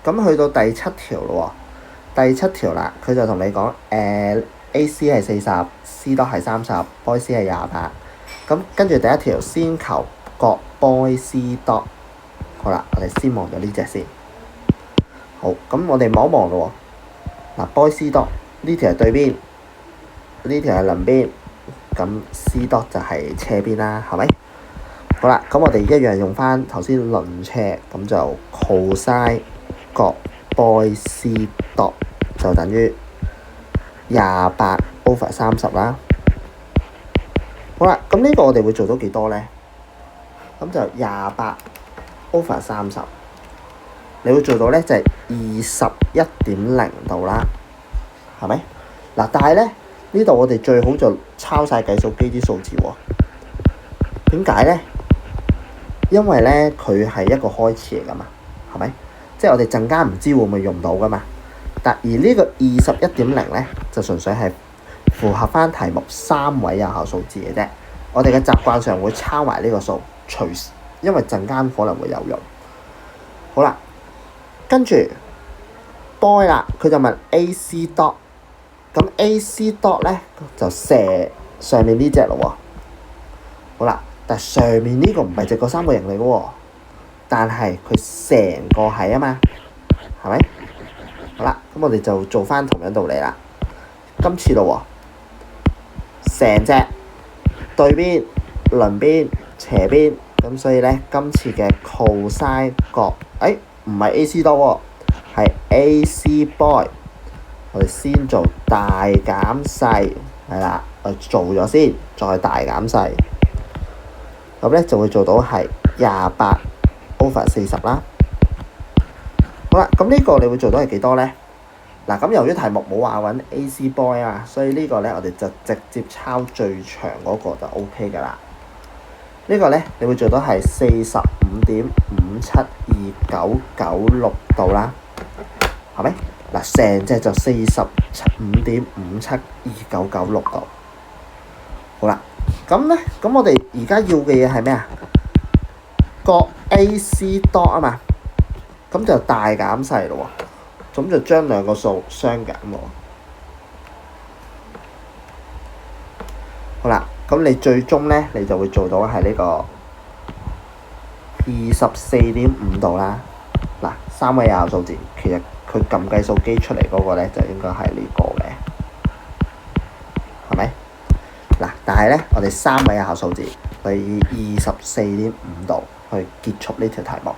咁去到第7條咯喎，第7條啦，佢就同你講AC 係40 ，C dot 係30，Boy C 係28。咁跟住第一條先求角 Boy C dot。好啦，我哋先望咗呢隻先。好，咁我哋望一望咯喎。嗱，Boy C dot 呢條係對邊，呢條係鄰邊，咁 C dot 就係斜邊啦，係咪？好啦，咁我哋一樣用翻頭先鄰斜，咁就 cosine 角 Boy C dot 就等於28/30啦。好啦，咁呢個我哋會做到幾多咧？咁就28/30，你會做到咧就係21.0度啦，係咪？嗱，但係咧呢度我哋最好就抄晒計數機啲數字喎。點解咧？因為咧佢係一個開始嚟噶嘛，係咪？即係我哋陣間唔知會唔會用到噶嘛。但而呢個21.0咧就純粹係符合翻題目3位有效數字嘅啫。我哋嘅習慣上會抄埋呢個數，因為陣間可能會有用。好啦，跟住 boy 啦，佢就問 AC dot， 咁 AC dot 咧就射上面呢隻咯喎。好啦，但係上面呢個唔係直角三角形嚟嘅喎，但係佢成個係啊嘛，係咪？好啦，咁我哋就做翻同樣道理啦。今次咯喎，成隻對邊、鄰邊、斜邊，咁所以咧今次嘅 cosine 角，唔係 AC dot 喎，係 AC boy。我哋先做大減細，係啦，我做咗先，再大減細，咁咧就會做到係28/40啦。好啦，咁呢個你會做到係幾多咧？嗱，咁由於題目冇話揾 AC boy 啊，所以呢個咧我哋就直接抄最長嗰個就 OK 噶啦。呢個咧你會做到係45.57299度啦，係咪？嗱，成隻就45.57299度。好啦，咁咧，咁我哋而家要嘅嘢係咩啊？角 AC dot 啊嘛，咁就大減細咯喎，咁就將兩個數相減喎。好啦，咁你最終咧，你就會做到係呢個24.5度啦。嗱，3位有效數字，其實佢撳計數機出嚟嗰個咧，就應該係呢個嘅，係咪？嗱，但係咧，我哋3位有效數字，我哋以24.5度去結束呢條題目。